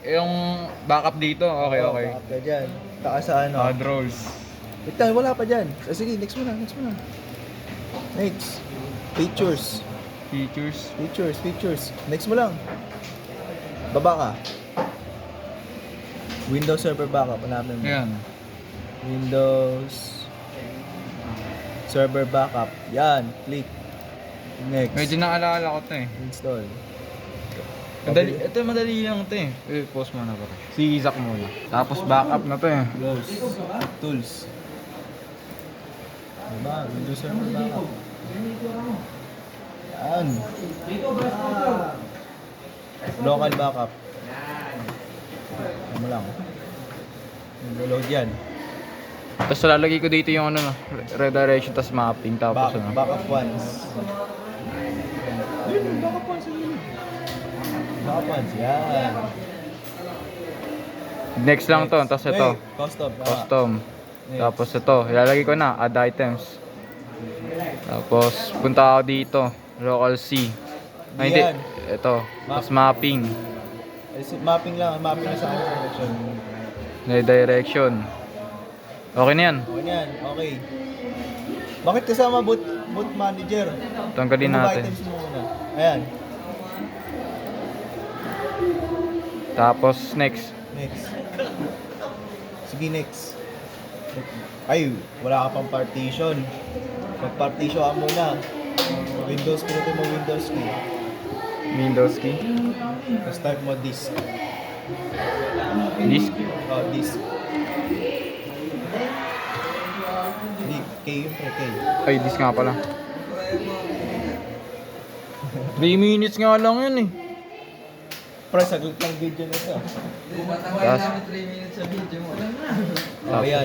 Yung backup dito, okay. Backup ka dyan. Taka sa ano. Hard rolls. Wait lang, wala pa dyan. Sige, next mo na. Next. Features. Features. Next mo lang. Baba ka. Windows Server Backup. Hanapin mo. Ayan. Windows Server Backup. Yan. Click. Next. Medyo naalala ko ito eh. Install. Madali lang ito eh. Pause mo na ba? Si Isaac muna. Tapos backup na to eh. Close. Tools. Diba? Windows Server Backup. Yan. Local backup. Ano lang. Load yan. Tapos lalagay ko dito yung ano, redirection tapos mapping tapos ano. Backup ones. Ayun, backup ones. Backup ones, yan. Next lang to, tapos ito. Custom. Custom. Next. Tapos ito, ilalagay ko na, add items. Tapos punta ako dito, local C. Ay, hindi, Yan. ito. Tapos mapping. Mapping lang sa direction. Redirection. Okay na yan. Okay yan, okay. Bakit kasama boot manager? Tanggalin Remove natin. items mo muna. Ayan. Tapos next. Next. Sige, next. Ay, wala ka pang partition. Mag-partition ka muna. Windows, pinutin mo Windows key. Windows key. Tapos type mo disk. Disk. Oh, disk. K yung pre, K. Ay, disk nga pala. 3 minutes nga lang yun eh. Pre, saglit lang video na ito. Tapos, Oh, yan.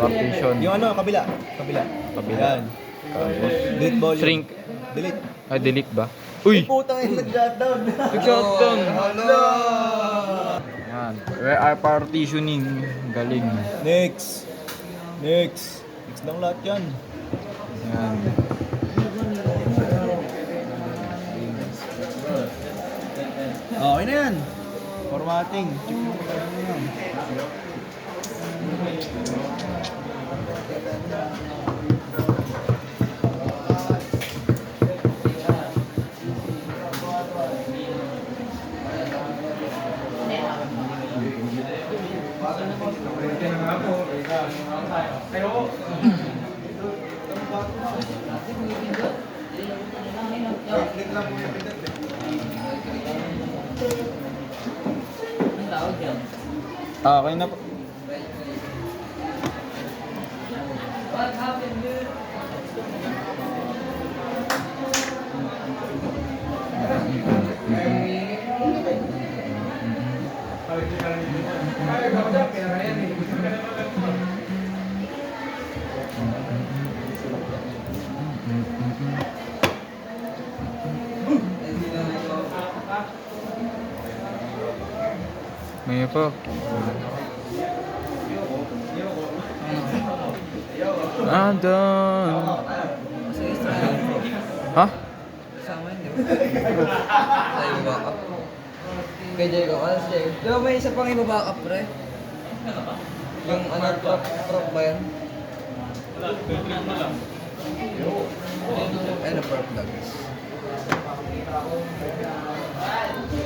partition. Yung ano, kabila. Kabila. Yan. Tapos, Delete volume. shrink. Delete. Ay, delete ba? Uy! Putang yung nag-shutdown. Nag-shutdown. Hala! Yan. Partitioning. Galing. Next lang lahat yan. Yan. Okay na yan. Formatting. Check mo kung ano yan. Okay na po. May po. Doon. Ha? Sama yun, di ba? Tayo backup. Kay Diego, kasi di ba may isa pang iba-backup, pre? Yung ano, prop ba yan? Ano, prop logs.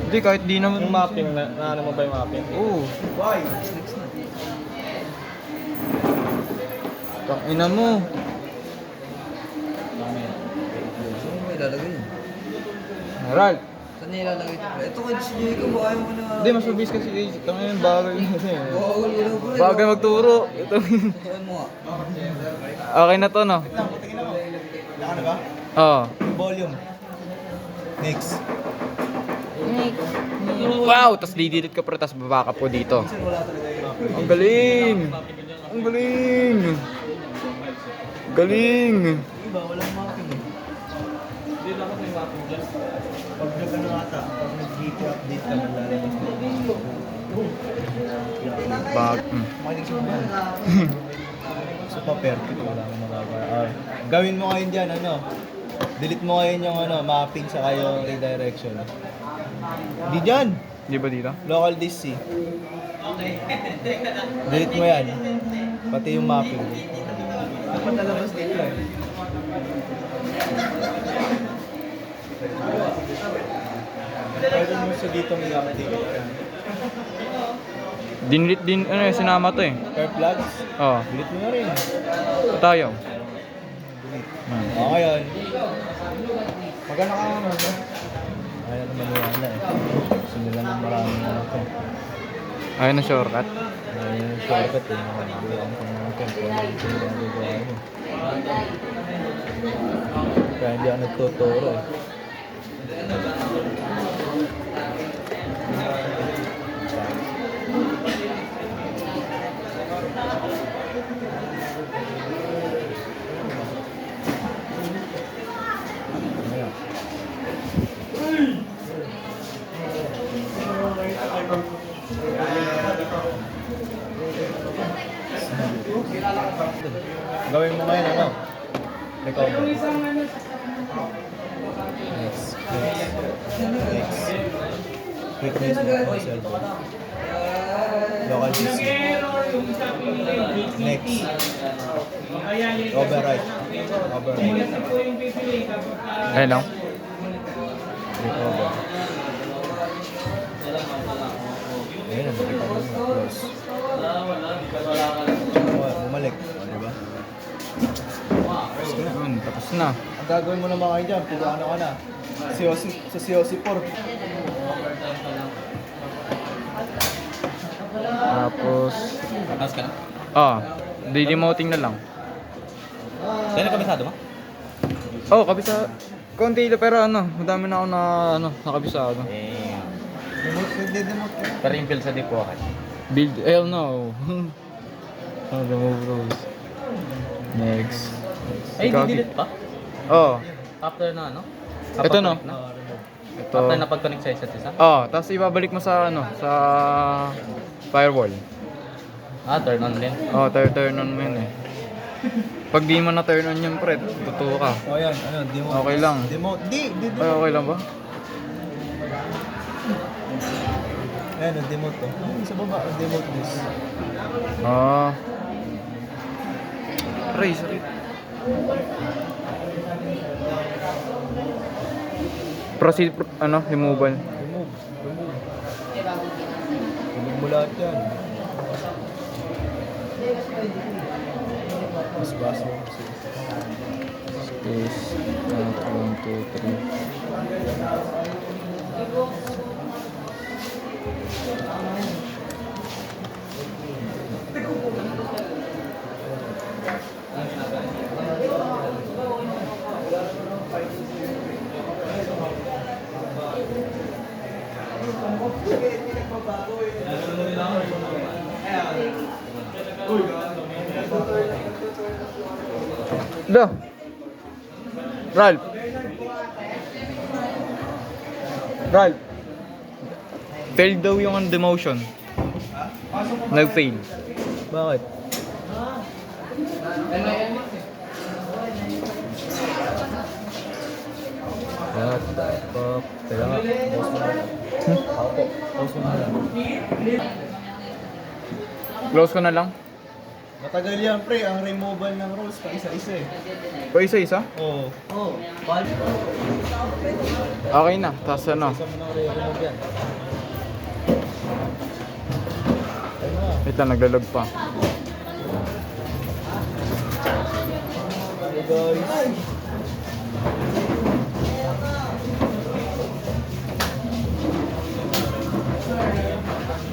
Hindi, kahit di naman. Yung mapping, na ano mo ba yung mapping? Oo. Why? Next na. Tangina mo. Saan mo ilalagay yun? Ralph. Saan niya ilalagay ito, pre? Ito kay Diego, baka ayaw mo na... Hindi, mas mabilis kasi. Tangina, bagay. Bawal, ilaw, pre. Bagay magturo. Ito. Tutuan mo nga. Okay na to, no? Tingnan mo. Naka na ba? Oo. Volume. Next. Wow! Tapos di-delete ka pa, tapos baba ka po dito. Minsan wala talaga yung map. Ang galing! Ang galing! Galing! Iba, walang mapping eh. Hindi lang may mapping dyan. Pag nag-ano ata, pag nag-GT update ka, maglalabas mo. Makinig sa mga. So, pa-perfect, wala akong magagawa. Gawin mo ngayon dyan, ano? Delete mo ngayon yung ano, mapping sa kayo redirection. Di dyan! Di ba dito? Local DC. Delete mo yan. Pati yung mapping. Dapat nalabas dito eh. Pwede mo sa dito may update. Dinlit din, ano eh, sinama to eh. Pair flags, Oo. delete mo na rin. Tayo. O ngayon, maganda ka naman. Ayaw na maniwala eh. Sinilang ng maraming ano ko. Ayun na shortcut. Ayaw yung shortcut eh. Nakalimutan ko naman ito. Kung ano yung nagagawa mo. Kaya hindi ako nagtuturo eh. Ayan. Gawin mo ngayon ano? Recover. Next. Quickness mo cellphone. Local DC. Next. Override. Override. Ayun lang. Recover. Ayun, recover mo. Close. Bumalik. O, diba? Yun, tapos na. Ang gagawin mo naman kayo dyan, puro ano ka na. Sa COC 4. Tapos, Tapos ka na? demoting na lang. Sa'yo na kabisado mo? Oh, kabisa. Konti lang, pero ano, madami na ako na, ano, nakabisado. Eh, Demote ka. pero yung build sa di po Build, hell no. Remove rules. Next. Ay, Ikaw, di-delete pa? Oh, After na ano? ito no. Kapag-connect na? Ito. After na pag-connect sa isa't isa? Oh, tapos ibabalik mo sa, ano, sa firewall. Ah, turn on din. Oh, turn on mo yun eh. Pag di mo na turn on yun, pre, totoo ka. O yan, ano, demote. Okay lang. Demote. Di. Ay, okay lang ba? Ayan, demote to. Sa baba, demote this. Ah. Aray, sakit. Proceed, ano, removal. Remove. Remove mo lahat yan. Mas baso. Space, 1, 2, 3. Da. Ralph. Ralph. Failed daw yung demotion. Nag-fail. Bakit? What the fuck? Kaya nga, pause mo na lang. Ako po, pause mo na lang. Close ko na lang. Matagal yan pre, ang removal ng rules pa isa-isa eh. Pa isa-isa? Oo. Okay na. Tapos ano? Isa mo na remove yan. Ayun na. Wait lang, naglalog pa. Hey guys.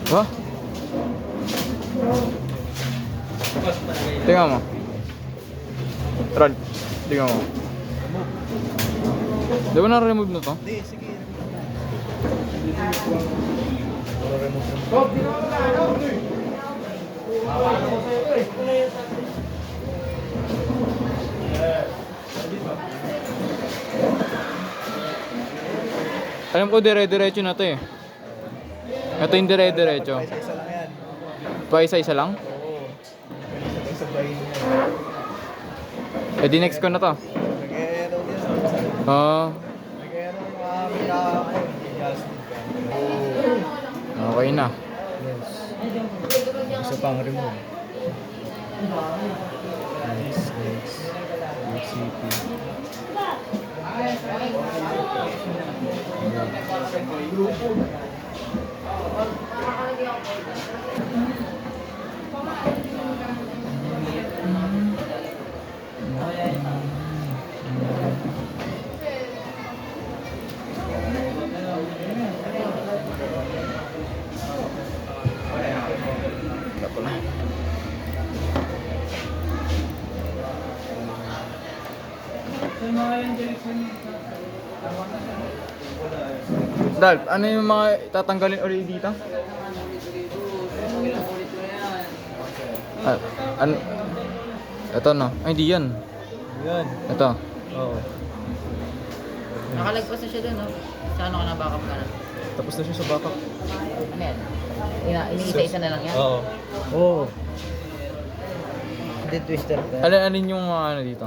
Wah? Tingnan mo. Ralph, tingnan mo. Di ba na-remove na to? Hindi, sige. Puro remove. Alam ko dire-diretso na to eh. Ito yung dire-diretso. Isa lang yan. Pa isa-isa lang? Oo. Sabay-sabay niya. Eh di next ko na to. Nag-aero din sa isa. Ah, Nag-aero yung aming kahapon. Yes. Okay na. Yes. Isa pang remove. Next. UCP. Wala pala. Dal, ano yung mga tatanggalin ulit dito? Ano? Ito no? Ay, hindi yan. Yan. Ito. Oo. Nakalagpas na siya dun, no? Sa ano ka na, backup ka na. Tapos na siya sa backup. Ano yan? Iniisa-isa na lang yan? Oo. Oo. Hindi twister pa. Alin yung mga ano dito?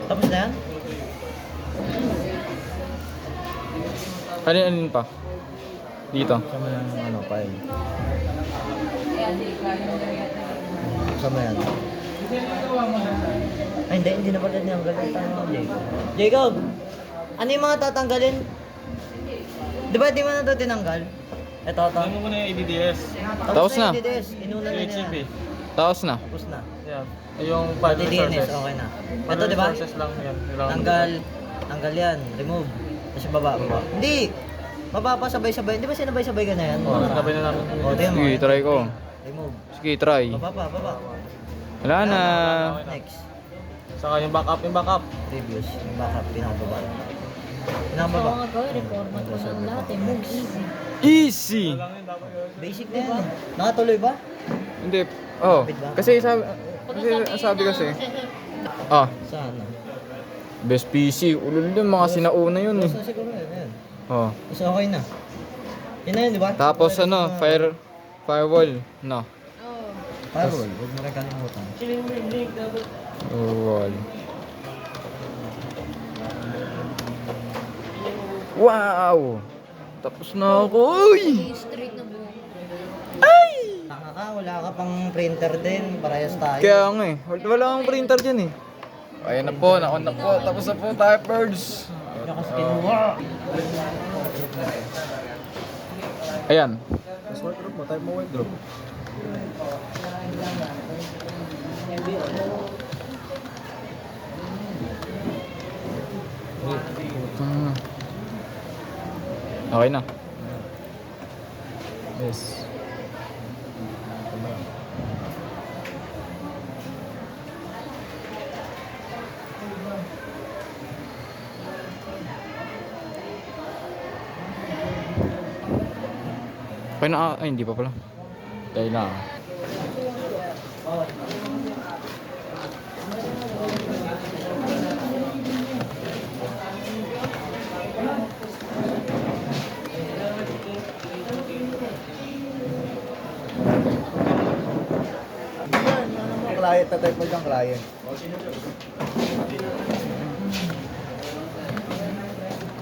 Tapos na yan? Alin pa? Dito. Sama yung ano, file. Sama yan. Ay, hindi na pala tinanggal. Jacob! Ano yung mga tatanggalin? Di ba di mo na ito tinanggal? Ito. Ano mo na yung ADDS? Tapos na. yung DDS. Inuna na HCP. nila. Tapos na. Tapos na. Yan. Yung Pati file DNS, resources. okay na. File Ito, di ba? resources lang yan. Kailangan- Tanggal yan. Remove. Tapos baba. Hindi! Baba pa sabay-sabay. Di ba sinabay-sabay ka na yan? Oo, sabay na namin. O, tingnan mo. Sige, try ko. Remove. Sige, try. Baba. Wala na. Next. Saka yung backup. Previous. Yung backup. Pinakababa. Pinakababa. Oo nga ko, reformat ko ng lahat eh. Moves. Easy! Basic na yan. Nakatuloy ba? Hindi. Oh. Kasi sabi kasi. Ah, Sana. best PC. Ulul yung mga sinauna yun eh. So, siguro yan. Oh. So, okay na. Yun na yun, di ba? Tapos ano, firewall. No. Firewall. Huwag mo rin kalimutan. Firewall. Wow! Tapos na ako. Uy! Straight na buhok. Tanga ka, wala ka pang printer din. Parehas tayo. Kaya nga eh. Wala akong printer dyan eh. Ayan na po, nakon na po. Tapos na po tayo, birds. Ayan. Mas wardrobe mo, type mo wardrobe. Okay na. Yes. Okay na, ay hindi pa pala. Dahil na. Yan, ano mo, client na type mo dyan, client.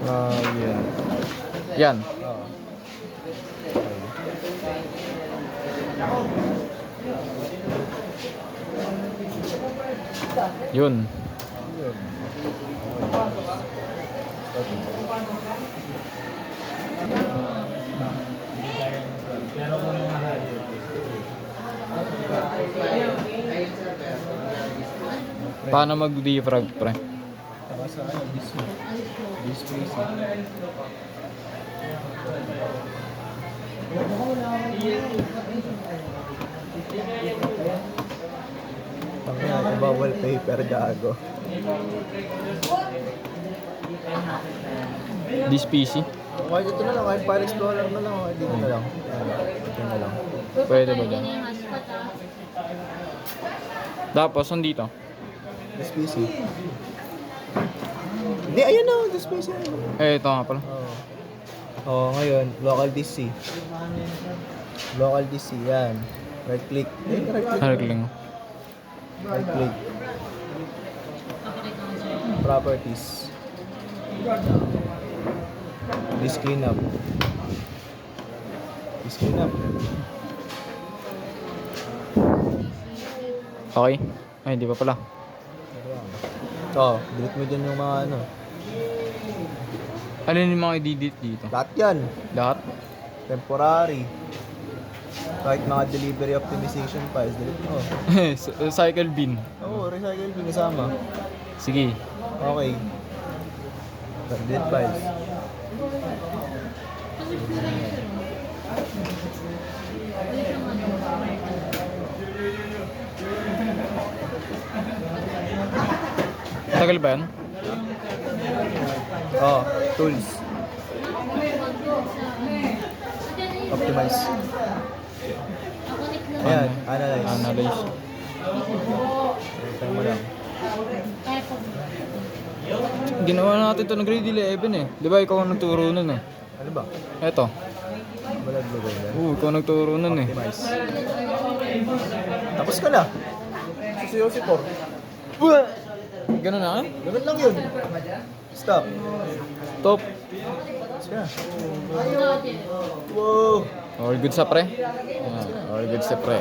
Client. Yan. Oo. Yun. Yun. Paano mag-defrag, pre? Saka sa ano, this PC. Tangina, iba wallpaper gago. This PC? Kahit ito na lang, kahit File Explorer na lang, kahit dito na lang. Ito na lang. Pwede ba dyan? Tapos, dito. This PC. Hindi, ayun na, this PC. Eh, ito nga pala. Oo, ngayon, local DC. Local DC, yan. Right click. Right click. Haragling. Right click. Properties. Disk cleanup. Screen up. Okay? Ay, hindi pa pala. Oo, delete mo dyan yung mga ano. Alin yung mga i-delete dito? Lahat yan. Lahat? Temporary. Kahit mga delivery optimization files, delete mo. Cycle bin. Oo, recycle bin kasama. Sige. Okay. Delete files. Tagal ba yan? Oo, tools. Optimize. Ayan, analyze. Analyze. Tayo mo lang. Ginawa natin ito ng grade 11 eh. Di ba ikaw ang nagturo nun eh? Ano ba? Eto. Balag mo ganyan. Ikaw ang nagturo nun eh. Optimize. Tapos ka na. Susuyo si Por. Ganun na? Ganun lang yun. Stop. Top. Tapos ka na. Wow. All good sa pre? All good sa pre.